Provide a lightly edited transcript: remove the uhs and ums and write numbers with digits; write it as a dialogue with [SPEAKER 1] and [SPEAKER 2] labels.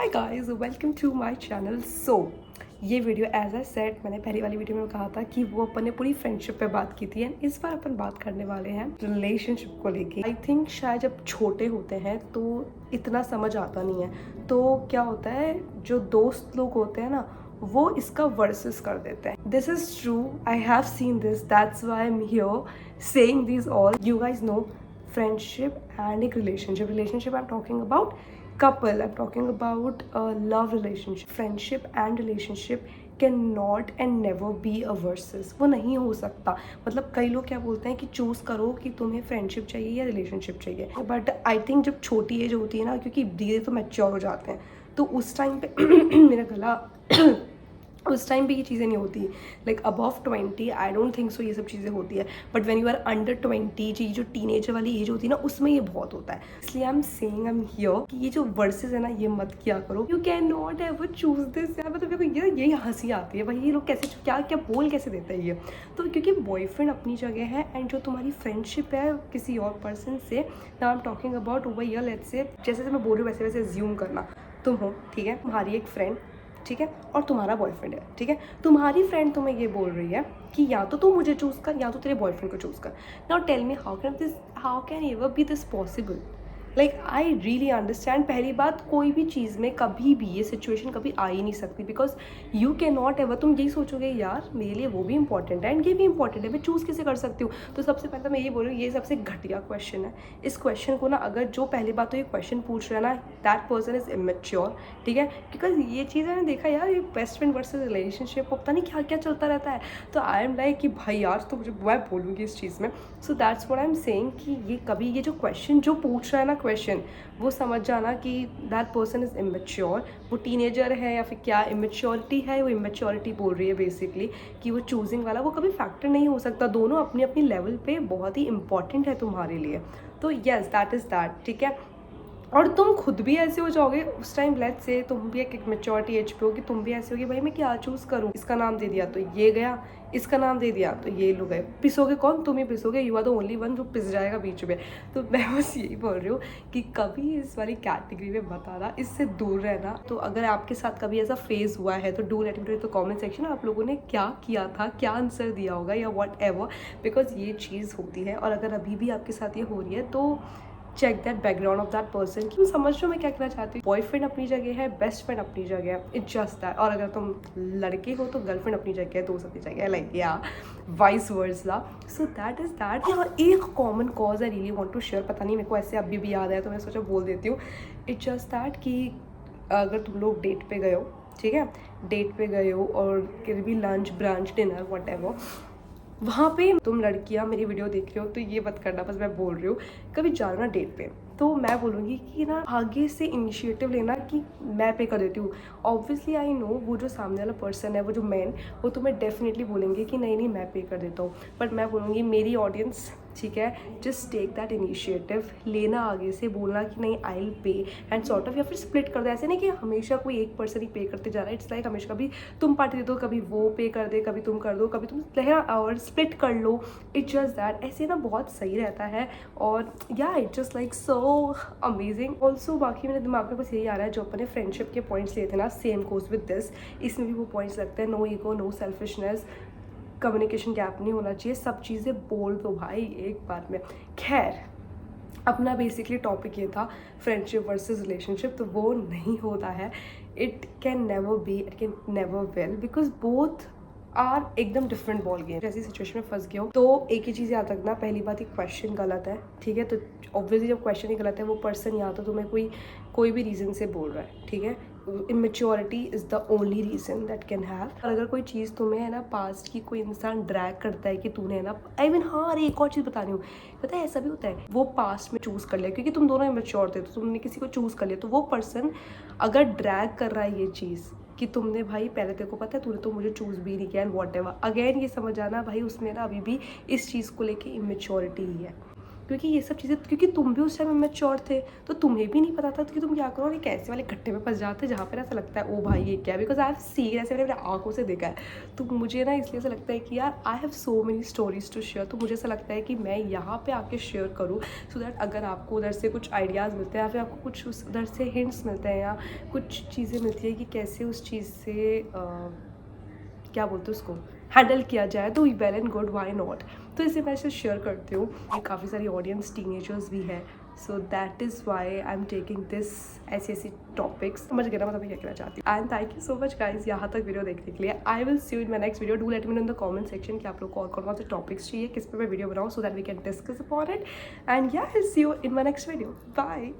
[SPEAKER 1] Hi guys, welcome to my channel. ये video as I said, मैंने पहली वाली वीडियो में कहा था कि वो अपन ने पूरी फ्रेंडशिप पे बात की थी एंड इस बार अपन बात करने वाले हैं रिलेशनशिप को लेके। आई थिंक शायद जब छोटे होते हैं तो इतना समझ आता नहीं है, तो क्या होता है जो दोस्त लोग होते हैं ना वो इसका वर्सेस कर देते हैं। This is true, I have seen this, that's why I am here saying this all. You guys know friendship and a relationship I'm talking about couple, I'm talking about a love relationship. Friendship and relationship cannot and never be a versus. वो नहीं हो सकता। मतलब कई लोग क्या बोलते हैं कि चूज़ करो कि तुम्हें फ्रेंडशिप चाहिए या रिलेशनशिप चाहिए, बट आई थिंक जब छोटी एज होती है ना, क्योंकि धीरे तो मैच्योर हो जाते हैं, तो उस टाइम पे मेरा गला उस टाइम पे ये चीज़ें नहीं होती। Like above 20 I don't think so ये सब चीज़ें होती है, but when you are under 20 जी जो टीनेजर वाली एज होती है ना, उसमें ये बहुत होता है। इसलिए I am saying, I am here कि ये जो वर्सेस है ना ये मत किया करो। You can not ever choose this. यार मतलब ये यही हंसी आती है भाई, ये लोग कैसे क्या क्या बोल कैसे देते हैं ये। तो क्योंकि बॉयफ्रेंड अपनी जगह है एंड जो तुम्हारी फ्रेंडशिप है किसी और पर्सन से, now I am talking about over here, let's say जैसे मैं बोल रही हूँ वैसे वैसे एज्यूम करना। तुम हो, ठीक है, तुम्हारी एक फ्रेंड, ठीक है, और तुम्हारा बॉयफ्रेंड है, ठीक है। तुम्हारी फ्रेंड तुम्हें ये बोल रही है कि या तो तू मुझे चूज़ कर या तो तेरे बॉयफ्रेंड को चूज़ कर। Now tell me how can ever be this possible. Like I really understand. पहली बात, कोई भी चीज़ में कभी भी ये सिचुएशन कभी आ ही नहीं सकती, because you can not ever, तुम यही सोचोगे यार मेरे लिए वो भी इंपॉर्टेंट है एंड ये भी इंपॉर्टेंट है, मैं चूज़ कैसे कर सकती हूँ। तो सबसे पहले मैं ये बोल रही हूँ, ये सबसे घटिया क्वेश्चन है। इस क्वेश्चन को ना, अगर जो पहली बात तो ये क्वेश्चन पूछ रहा है ना, दैट पर्सन इज इमेच्योर, ठीक है। बिकॉज ये चीज़ मैंने देखा यार, ये बेस्ट फ्रेंड वर्सेज रिलेशनशिप पता नहीं क्या क्या चलता रहता है। तो आई एम लाइक कि भाई यार, तो मुझे मैं बोलूँगी इस चीज़ में। So that's what I am saying कि ये कभी ये जो क्वेश्चन जो पूछ रहा है ना क्वेश्चन, वो समझ जाना कि दैट पर्सन इज़ इमेच्योर। वो टीनेजर है या फिर क्या इमेच्योरिटी है, वो इमेच्योरिटी बोल रही है बेसिकली कि वो चूजिंग वाला वो कभी फैक्टर नहीं हो सकता। दोनों अपनी अपनी लेवल पे बहुत ही इंपॉर्टेंट है तुम्हारे लिए। तो येस, दैट इज़ दैट, ठीक है। और तुम खुद भी ऐसे हो जाओगे उस टाइम, लेट्स से तुम भी एक मेच्योरिटी एज पे हो कि तुम भी ऐसे हो कि भाई मैं क्या चूज़ करूँ, इसका नाम दे दिया तो ये गया, इसका नाम दे दिया तो ये लोग गए। पिसोगे कौन? तुम ही पिसोगे। You are the only one जो पिस जाएगा बीच में। तो मैं बस यही बोल रही हूँ कि कभी इस वाली कैटेगरी में बताना, इससे दूर रहना। तो अगर आपके साथ कभी ऐसा फेज हुआ है तो do let me know the comment section, आप लोगों ने क्या किया था, क्या आंसर दिया होगा या वॉट एवर, बिकॉज ये चीज़ होती है। और अगर अभी भी आपके साथ ये हो रही है तो check that background of that person. तुम समझ लो मैं क्या कहना चाहती हूँ। बॉयफ्रेंड अपनी जगह है, बेस्ट फ्रेंड अपनी जगह है, इट्स जस्ट दैट। और अगर तुम लड़के हो तो गर्लफ्रेंड अपनी जगह है, दोस्त अपनी जगह है, लाइक या vice versa. So that is that. यहाँ एक common cause I really want to share, पता नहीं मेरे को ऐसे अभी भी याद आया तो मैं सोचा बोल देती हूँ। इट्स जस्ट दैट कि अगर तुम लोग डेट पे गए हो, ठीक है, डेट पे गए हो और कभी भी lunch brunch dinner what ever, वहाँ पे तुम लड़कियाँ मेरी वीडियो देख रही हो तो ये मत करना, बस मैं बोल रही हूँ, कभी जाना ना डेट पे तो मैं बोलूँगी कि ना आगे से इनिशिएटिव लेना कि मैं पे कर देती हूँ। ऑब्वियसली आई नो वो जो सामने वाला पर्सन है, वो जो मैन, वो तुम्हें डेफिनेटली बोलेंगे कि नहीं नहीं मैं पे कर देता हूँ, बट मैं बोलूँगी मेरी ऑडियंस, ठीक है, जस्ट टेक दैट इनिशिएटिव, लेना आगे से, बोलना कि नहीं I will pay and sort of, या फिर स्प्लिट कर दो। ऐसे नहीं कि हमेशा कोई एक पर्सन ही पे करते जा रहा है। इट्स लाइक हमेशा कभी तुम पार्टी दे दो, कभी वो पे कर दे, कभी तुम कर दो, कभी तुम लहरा, और स्प्लिट कर लो। इट्स जस्ट दैट, ऐसे ना बहुत सही रहता है। और या it's just like so amazing also. बाकी मेरे दिमाग में बस यही आ रहा है, जो अपने फ्रेंडशिप के पॉइंट्स लिए थे ना, सेम गोज विद दिस, इसमें भी वो पॉइंट्स लगते हैं। No ego, no selfishness, communication gap नहीं होना चाहिए, सब चीज़ें बोल दो भाई एक बार में। खैर, अपना बेसिकली टॉपिक ये था फ्रेंडशिप वर्सेस रिलेशनशिप, तो वो नहीं होता है। It can never be, it can never will, because both are एकदम डिफरेंट बॉल गेम। जैसी सिचुएशन में फंस गए हो तो एक ही चीज़ याद रखना, पहली बात ही क्वेश्चन गलत है, ठीक है। तो ऑब्वियसली जब क्वेश्चन ही गलत है, वो पर्सन या तो तुम्हें कोई भी रीज़न से बोल रहा है, ठीक है। Immaturity is the only reason that can have. और अगर कोई चीज़ तुम्हें है ना पास्ट की कोई इंसान ड्रैग करता है कि तूने है ना, आई मीन हाँ, अरे एक और चीज़ बता रही हूँ, पता है ऐसा भी होता है, वो पास्ट में चूज़ कर लिया क्योंकि तुम दोनों इमेच्योर थे, तो तुमने किसी को चूज़ कर लिया, तो वो पर्सन अगर ड्रैग कर रहा है ये चीज़ कि तुमने भाई पहले तेरे को पता है, तूने तो मुझे चूज़ भी नहीं किया एंड वॉट एवर, अगेन ये समझ आना भाई उसमें ना अभी भी इस चीज़ को लेके इमेच्योरिटी ही है। क्योंकि ये सब चीज़ें, क्योंकि तुम भी उस टाइम मैच्योर थे, तो तुम्हें भी नहीं पता था कि तुम क्या करो, और एक ऐसे वाले गड्ढे में फंस जाते जहाँ पर ऐसा लगता है ओ भाई ये क्या है, बिकॉज आई हैव सीन, ऐसे मैंने अपने आँखों से देखा है। तो मुझे ना इसलिए ऐसा लगता है कि यार I have so many stories to share, तो मुझे ऐसा लगता है कि मैं यहाँ पे आके शेयर करूँ, सो दैट अगर आपको उधर से कुछ आइडियाज़ मिलते हैं या फिर आपको कुछ उधर से हिंट्स मिलते हैं या कुछ चीज़ें मिलती है कि कैसे उस चीज़ से क्या बोलते हैं उसको हैंडल किया जाए, तो well and good, why not. तो इसे मैं इसे शेयर करती हूँ। काफ़ी सारी ऑडियंस टीनेजर्स भी है, so that is why I am taking this ऐसी टॉपिक्स। समझ गया ना मतलब मैं क्या कहना चाहती हूँ। And thank you so much guys यहाँ तक वीडियो देखने के लिए। I will see you in my next video. Do let me know in the comment section कि आप लोग को और कौन कौन से टॉपिक्स चाहिए, किस पे मैं वीडियो बनाऊँ, so that we can discuss upon it. And ya will see you in my next video. Bye.